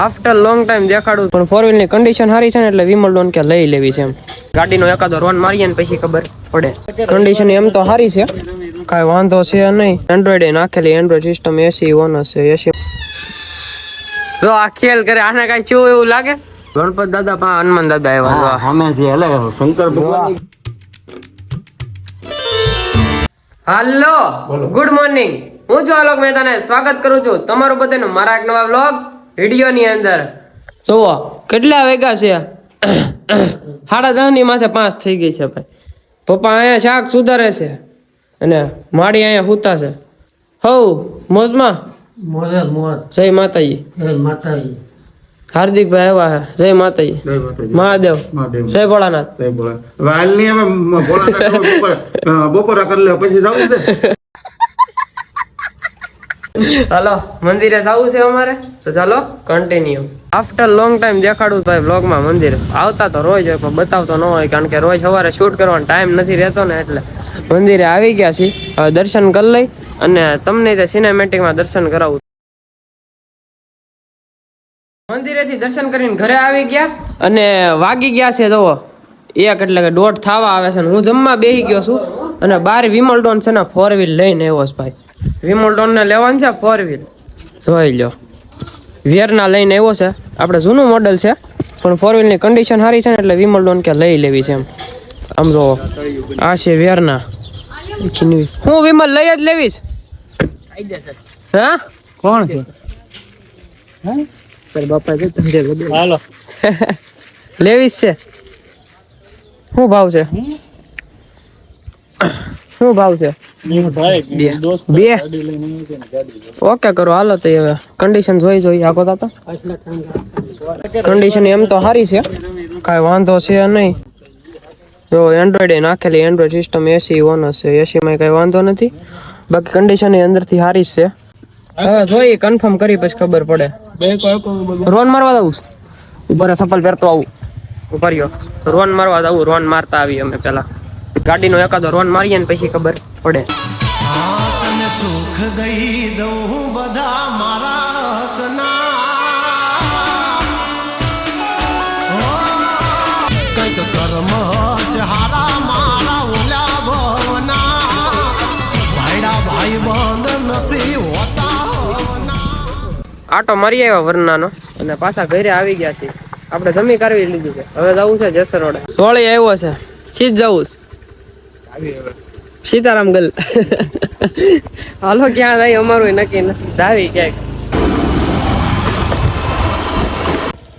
After long time દેખાડું પણ four wheel ની કન્ડિશન સારી છે ને એટલે વિમલ ડોન કે લઈ લેવી છે એમ. ગાડીનો એકાદો રોન મારીએ ને પછી ખબર પડે. કન્ડિશન એમ તો સારી છે, કાંઈ વાંધો છે નહીં. એન્ડ્રોઈડ એ નાખેલી, એન્ડ્રોઈડ સિસ્ટમ એસી ઓન હશે. એસી જો આ ખેલ કરે આને કાંઈ ચેવું એવું લાગે. ગણપત દાદા પા હનુમાન દાદા આવ્યા સામેથી હલે શંકર ભગવાન. હાલો ગુડ મોર્નિંગ, હું છું આલોક મહેતાને સ્વાગત કરું છું તમારું બધાનું મારા એક નવા વ્લોગ વિડીયો ની અંદર. જોવો કેટલા વાગ્યા છે, 10:30 ની માથે 5 થઈ ગઈ છે ભાઈ. પપ્પા અહીંયા શાક સુધારે છે અને માડી અહીંયા હુતા છે. હઉ મોજમાં મોજે મોજ. જય માતાજી. જય માતાજી. હાર્દિકભાઈ આવ્યા છે. જય માતાજી. જય માતાજી. મહાદેવ. જય ભોળાનાથ. જય ભોળાનાથ. વાલ ની હવે ભોળાનાથ બપોરા કરી લે પછી જાવું છે. હાલો મંદિરે જવું છે અમારે, તો ચાલો કન્ટિન્યુ. આફ્ટર લોંગ ટાઈમ દેખાડું ભાઈ બ્લોગમાં મંદિર. આવતા તો રોજ હોય પણ બતાવતો ન હોય, કારણ કે રોજ સવારે શૂટ કરવાનો ટાઈમ નથી રહેતો ને, એટલે મંદિરે આવી ગયા છીએ. હવે દર્શન કરી લઈ અને તમને તે સિનેમેટિકમાં દર્શન કરાવું. મંદિરેથી દર્શન કરીને ઘરે આવી ગયા અને વાગી ગયા છે જોવો 1 એટલે કે 1:30 થવા આવે છે. હું જમવા બેસી ગયો છું અને બાર વિમલ ડોન છે ને 4 વ્હીલ લઈને આવ્યો છે ભાઈ. વિમલ ડોન ને લેવાનું છે 4 વ્હીલ, જોઈ લો. વેરના લઈને આવ્યો છે, આપણે જૂનું મોડલ છે પણ 4 વ્હીલ ની કન્ડિશન સારી છે ને એટલે વિમલ ડોન કે લઈ લેવી છે એમ. આમ જો આ છે વેરના. હું વિમલ લઈ જ લેવીશ. હા કોણ છે? બાપા હાલો લેવીશ છે. શું ભાવ છે? શું ભાવ છે? 2 ઓકે કરો હાલો. તો હવે કન્ડિશન જોઈ આગો તા કન્ડિશન એમ તો સારી છે, કાંઈ વાંધો છે નહીં. જો એન્ડ્રોઈડ એ નાખેલી, એન્ડ્રોઈડ સિસ્ટમ એસી ઓન હશે. એસી માં કાંઈ વાંધો નથી, બાકી કન્ડિશન એ અંદરથી સારી જ છે. હવે જોઈ કન્ફર્મ કરી પછી ખબર પડે. રોન મારવા દઉં ઉપર સપલ પહેરતો આવું ઉપર રોન મારવા દઉં. રોન મારતા આવી અમે પેલા ગાડીનો એકાદો રોન મારીએ ને પછી ખબર પડે. સુખ દઈ દઉં બધા મારા કઈક કર્મ હારા મારા ઓલા ભવના ભાઈડા ભાઈ બંધ નથી હોતા. આટો મારી આવ્યા વરનાનો અને પાછા ઘરે આવી ગયા છે. આપણે જમી કરવી લીધી છે, હવે જવું છે જેસર રોડે. સોળી આવ્યો છે, સીધ જવું છે સીતારામ ગલ. હાલો ક્યાં જાય અમારું નક્કી નથી, જાવી ક્યાંક.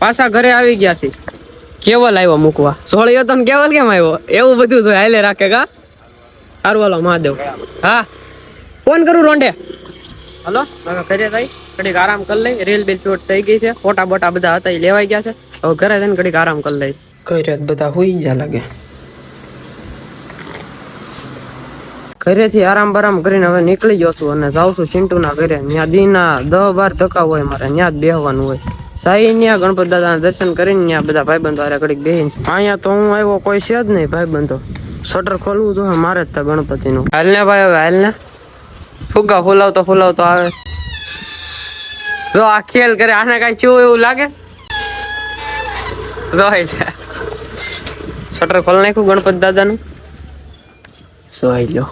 પાછા ઘરે આવી ગયા છે. કેવલ આવ્યો મૂકવા. સોળી હતો ને કેવલ કેમ આવ્યો એવું બધું તો હાલે રાખે કા. સારું હાલો મહાદેવ. હા ફોન કરું રોંડે. હલો ઘરે જાય ઘડીક આરામ કરી લઈ. રીલ બિલ શૂટ થઈ ગઈ છે, ફોટા બોટા બધા હતા એ લેવાઈ ગયા છે. હવે ઘરે જઈને ઘડીક આરામ કરી લઈ. કઈ રાત બધા હુઈ ગયા લાગે. ઘરેથી આરામ બરામ કરીને હવે નીકળી ગયો છું અને જાઉં છું ચિંટુ ના ઘરે. ત્યાં દીના 10-12 ધક્કા હોય મારે, ત્યાં જ બેહવાનું હોય. સાઈ ત્યાં ગણપત દાદાના દર્શન કરીને ત્યાં બધા ભાઈબંધો હારે ઘડીક બેહીને. અહીંયા તો હું આવ્યો કોઈ છે જ નહીં ભાઈબંધો. શટર ખોલવું તો મારે જ તા ગણપતિનું. હાલ ને ભાઈ હવે હાલ ને. ફુગ્ગા ફૂલાવતો આવે. જો આ ખેલ કરે આને કાંઈ ચેવું એવું લાગે. શટર ખોલ નાખ્યું ગણપત દાદાનું. સોઈ લો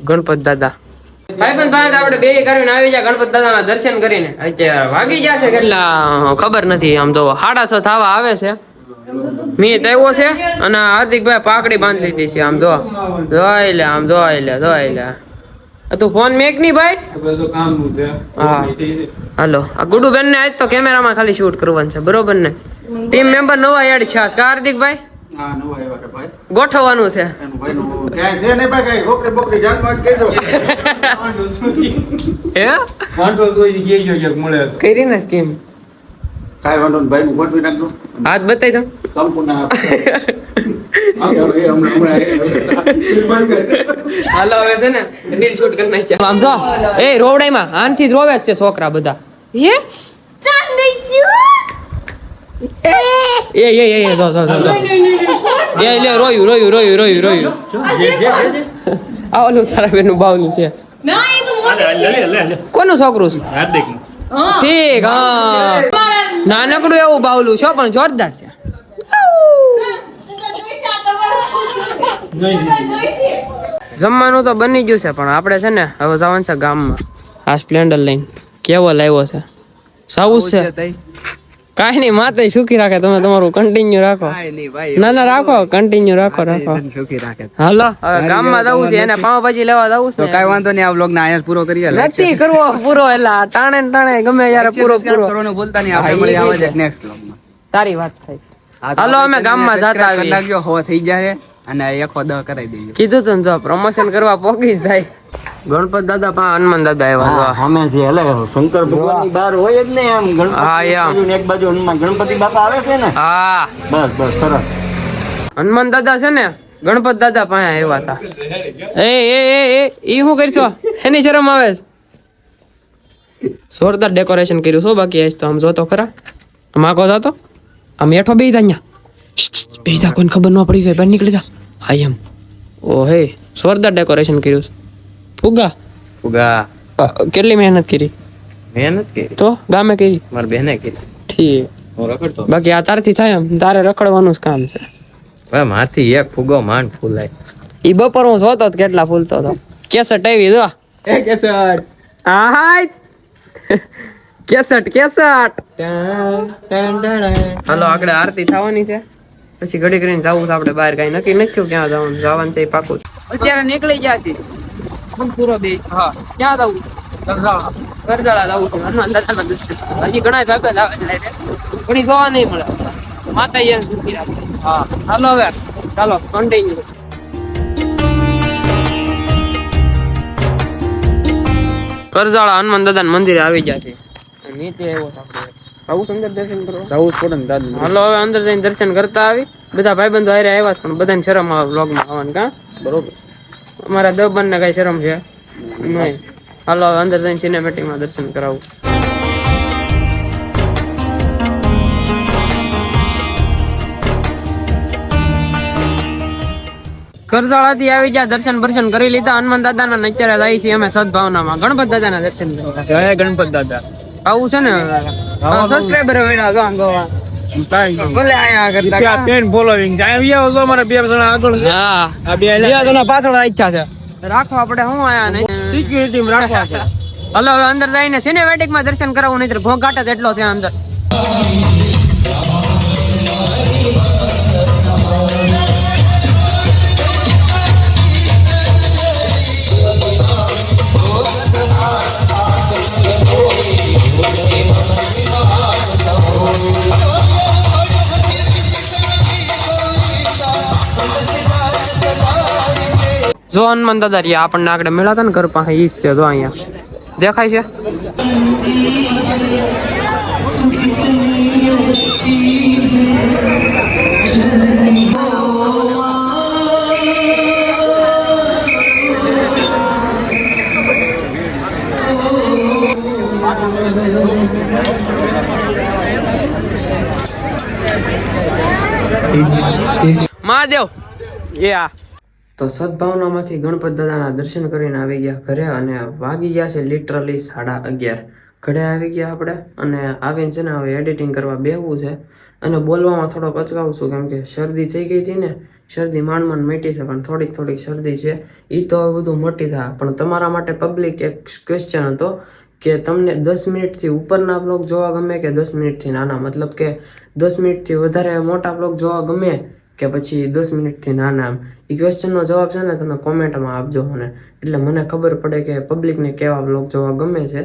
ગણપત દાદા. ભાઈબંધ આપણે બે કરીને આવી જાય ગણપત દાદાના દર્શન કરીને. અત્યારે વાગી ગયા છે કેટલા ખબર નથી. આમ તો 6:30 થવા આવે છે. મીત આવ્યો છે અને હાર્દિકભાઈ પાકડી બાંધી લીધી છે. આમ જોઈ લે આમ જોઈ લે. તું ફોન મેક ની ભાઈ. હા હાલો આ ગુડુ બેન ને આજ તો કેમેરામાં ખાલી શૂટ કરવાનું છે, બરોબર ને? ટીમ મેમ્બર નવા એડ છે હાર્દિકભાઈ. ગોઠવવાનું છે. કરી ને સ્કીમ કાઈ વાંધો નહીં ભાઈ નું ગોઠવી નાખજો. હાથ બતાવી દો. હાલો હવે છે ને રીલ શૂટ કરી નાખી. આમ જો એ રોવડાઈમાં આનથી જ રોવે છે છોકરા બધા. એ લે રોયું. આ ઓલું તારા બેન નું બાવલું છે. કોનું છોકરું છે? ઠીક હા નાનકડું એવું બાવલું છો પણ જોરદાર છે જમવાનું તો બની ગયું છે પણ આપણે છે ને હવે જવાનું છે ગામમાં આ સ્પ્લેન્ડર લઈને કેવો લાવ્યો છે સાવું છે કાંઈ નહીં માતે સુખી રાખે તમે તમારું કન્ટિન્યુ રાખો ના ના રાખો કન્ટિન્યુ રાખો હાલો હવે ગામમાં જવું છે એને પાવભાજી લેવા જવું છે કઈ વાંધો નહીં આ વ્લોગ ને અહીંયા પૂરો કરીએ નથી કરવો પૂરો એટલે ટાણે ને ટાણે ગમે યાર પૂરો કરવાનું ભૂલતા નહીં આપણે મળી આવે છે નેક્સ્ટ વ્લોગમાં તારી વાત થઈ હાલો અમે ગામમાં જાતા આવીએ લાગ્યો હવા થઈ જાય અને એકો દ કરાવી દઈએ કીધું તું ને જો પ્રમોશન કરવા પોકી જાય ગણપત દાદા પા હનુમાન દાદા આવ્યા અમે જે એટલે શંકર ભગવાનની બહાર હોય જ ને આમ હા, યા. ગણપતિ એક બાજુ હનુમાન ગણપતિ બાપા આવે છે ને હા બસ બસ સરસ હનુમાન દાદા છે ને ગણપત દાદા પાસે આવ્યા હતા એ ઈ શું કરશો એની શરમ આવે છે જોરદાર ડેકોરેશન કર્યું છો બાકી આજ તો આમ જોતો ખરા માગો જાતો આમ હેઠો બેહી જા અહીંયા બેહી જા કોઈને ખબર ન પડી જાય બહાર નીકળી જા હા એમ ઓ હે જોરદાર ડેકોરેશન કર્યું છે ફુગા ઉગા કેટલી મહેનત કરી મહેનત કરી તો ગામે કરી મારી બહેને કરી ઠીક હું રખડતો બાકી આ તારથી થાય એમ તારે રખડવાનું જ કામ છે હવે માથી એક ફુગો માંડ ફૂલાય ઈ બપોર હું જોતો તો કેટલા ફૂલતો હતો કેસટ આવી જો એ કેસર હાય કેસટ હાલો આગળ આરતી થવાની છે પછી ઘડી કરીને જવું છે આપણે બહાર કઈ નક્કી નથી થયું ક્યાં જવાનું જવાનું છે એ પાકું અત્યારે નીકળી ગયા છે પૂરો દે હા ક્યાં જવું કરજાળા જવું છે હનુમાન દાદાના દર્શન હજી ઘણા ભાગત આવે છે ઘણી જોવા નહીં મળે માતા હા હાલો હવે ચાલો કન્ટિન્યુ કરજાળા હનુમાન દાદા મંદિરે આવી ગયા છે નીચે આવ્યો આપણે આવું સુંદર દર્શન કરો જવું જ પડે ને દાદુ હાલો હવે અંદર જઈને દર્શન કરતા આવી બધા ભાઈબંધો હારે આવ્યા છે પણ બધાને શરમ આવે વ્લોગમાં આવવાનું કા બરોબર અમારા દબન ને કઈ શરમ છે નહીં હાલો હવે અંદર જઈને સિનેમેટિકમાં દર્શન કરાવું કરજાળાથી આવી ગયા દર્શન બર્શન કરી લીધા હનુમાન દાદાના નચરે જાય છે અમે સદભાવનામાં ગણપત દાદાના દર્શન કરવા જય ગણપત દાદા આવું છે ને સબસ્ક્રાઇબર વેડા જો ગોવા ભલે આયા કરતા પેન ફોલોવિંગ જાય આવ્યા તો અમારે બે જણા આગળ હા આ બે તને પાછળ ઈચ્છા છે રાખો આપણે હું આયા નહીં સિક્યુરિટી રાખવા છે હલો હવે અંદર જઈને સિનેમેટિક માં દર્શન કરાવું નહીં તો ભોંગાટ જ એટલો ત્યાં અંદર જો હનુમાન દાદા રહ્યા આપણને આગળ મેળાતા ને ઘર પાસે ઈ છે જો અહીંયા દેખાય છે મહાદેવ યા તો સદભાવનામાંથી ગણપત દાદાના દર્શન કરીને આવી ગયા ઘરે અને વાગી ગયા છે લિટરલી 11:30 ઘરે આવી ગયા આપણે અને આવીને છે ને હવે એડિટિંગ કરવા બેહવું છે અને બોલવામાં થોડો પચકાવું છું કેમ કે શરદી થઈ ગઈ હતી ને શરદી માંડ મટી છે પણ થોડીક શરદી છે એ તો હવે બધું મટી થાય પણ તમારા માટે પબ્લિક એક ક્વેશ્ચન હતો કે તમને 10 મિનિટથી ઉપરના બ્લોગ જોવા ગમે કે 10 મિનિટથી નાના મતલબ કે 10 મિનિટથી વધારે મોટા બ્લોગ જોવા ગમે કે પછી 10 મિનિટથી નાના એમ એ ક્વેશ્ચનનો જવાબ છે ને તમે કોમેન્ટમાં આપજો મને એટલે મને ખબર પડે કે પબ્લિકને કેવા બ્લોગ જોવા ગમે છે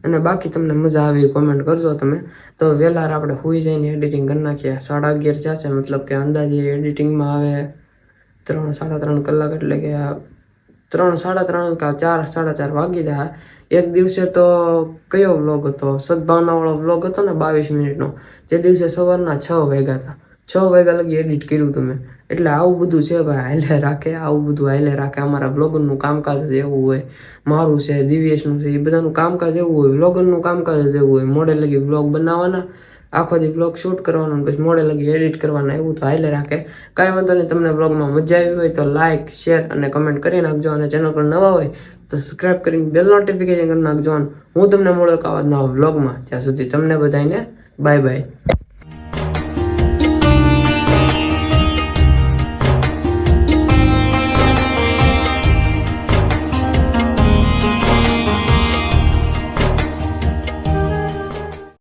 અને બાકી તમને મજા આવી કોમેન્ટ કરજો તમે તો વહેલા આપણે સુઈ જઈને એડિટિંગ કરી નાખીએ 11:30 થયા છે મતલબ કે અંદાજે એડિટિંગમાં આવે 3-3.5 કલાક એટલે કે 3-3.5 કે 4-4:30 વાગી જાય એક દિવસે તો કયો વ્લોગ હતો સદભાવનાવાળો વ્લોગ હતો ને 22 મિનિટનો તે દિવસે સવારના 6 વાગ્યા હતા 6 વાગ્યા લગી એડિટ કર્યું તમે એટલે આવું બધું છે ભાઈ આવું બધું હાલે રાખે અમારા બ્લોગરનું કામકાજ જ એવું હોય મારું છે દિવ્યેશનું છે એ બધાનું કામકાજ એવું હોય બ્લોગરનું કામકાજ જ એવું હોય મોડે લગી બ્લોગ બનાવવાના આખો દી બ્લોગ શૂટ કરવાનો પછી મોડે લગી એડિટ કરવાના એવું તો હાલે રાખે કાંઈ વાંધો નહીં તમને બ્લોગમાં મજા આવી હોય તો લાઇક શેર અને કમેન્ટ કરી નાખજો અને ચેનલ પર નવા હોય તો સબસ્ક્રાઇબ કરીને બેલ નોટિફિકેશન કરી નાખજો. હું તમને મળું એક આવા નવા વ્લોગમાં. ત્યાં સુધી તમને બધાને બાય બાય.